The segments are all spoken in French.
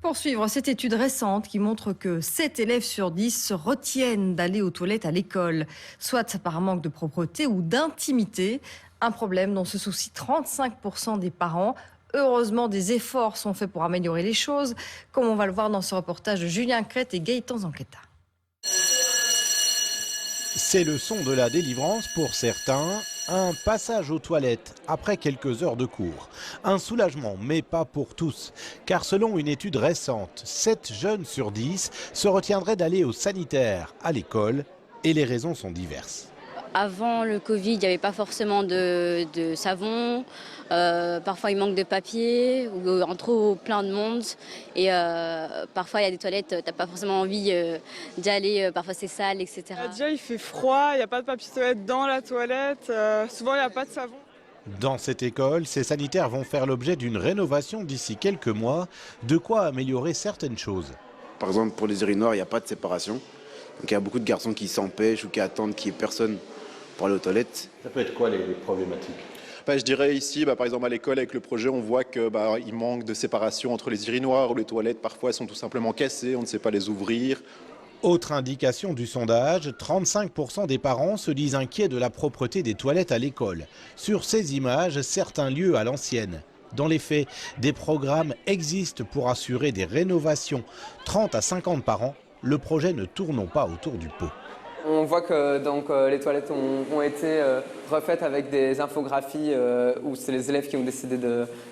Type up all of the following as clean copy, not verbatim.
Pour suivre cette étude récente qui montre que 7 élèves sur 10 se retiennent d'aller aux toilettes à l'école, soit par manque de propreté ou d'intimité, un problème dont se soucient 35% des parents. Heureusement, des efforts sont faits pour améliorer les choses, comme on va le voir dans ce reportage de Julien Crête et Gaëtan Zanqueta. C'est le son de la délivrance pour certains, un passage aux toilettes après quelques heures de cours. Un soulagement, mais pas pour tous, car selon une étude récente, 7 jeunes sur 10 se retiendraient d'aller au sanitaire à l'école, et les raisons sont diverses. Avant le Covid, il n'y avait pas forcément de savon, parfois il manque de papier, ou en trop plein de monde. Et parfois il y a des toilettes, tu n'as pas forcément envie d'y aller, parfois c'est sale, etc. Déjà il fait froid, il n'y a pas de papier toilette dans la toilette, souvent il n'y a pas de savon. Dans cette école, ces sanitaires vont faire l'objet d'une rénovation d'ici quelques mois, de quoi améliorer certaines choses. Par exemple, pour les urinoirs, il n'y a pas de séparation. Donc il y a beaucoup de garçons qui s'empêchent ou qui attendent qu'il n'y ait personne pour aller aux toilettes. Ça peut être quoi les problématiques ? Je dirais ici, par exemple à l'école avec le projet, on voit qu'il manque de séparation entre les urinoirs ou les toilettes. Parfois, elles sont tout simplement cassées, on ne sait pas les ouvrir. Autre indication du sondage, 35% des parents se disent inquiets de la propreté des toilettes à l'école. Sur ces images, certains lieux à l'ancienne. Dans les faits, des programmes existent pour assurer des rénovations. 30 à 50 par an, le projet ne tourne pas autour du pot. On voit que les toilettes ont été refaites avec des infographies où c'est les élèves qui ont décidé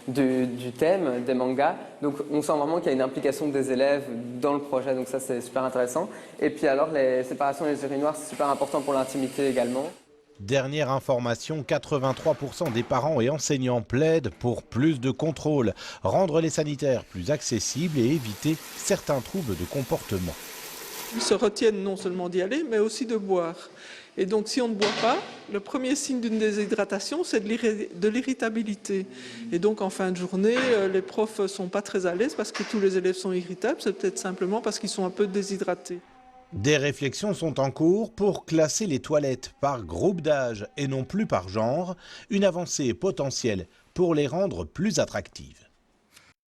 du thème, des mangas. Donc on sent vraiment qu'il y a une implication des élèves dans le projet, donc ça c'est super intéressant. Et puis alors les séparations des urinoirs, c'est super important pour l'intimité également. Dernière information, 83% des parents et enseignants plaident pour plus de contrôle, rendre les sanitaires plus accessibles et éviter certains troubles de comportement. Ils se retiennent non seulement d'y aller, mais aussi de boire. Et donc si on ne boit pas, le premier signe d'une déshydratation, c'est de l'irritabilité. Et donc en fin de journée, les profs ne sont pas très à l'aise parce que tous les élèves sont irritables, c'est peut-être simplement parce qu'ils sont un peu déshydratés. Des réflexions sont en cours pour classer les toilettes par groupe d'âge et non plus par genre, une avancée potentielle pour les rendre plus attractives.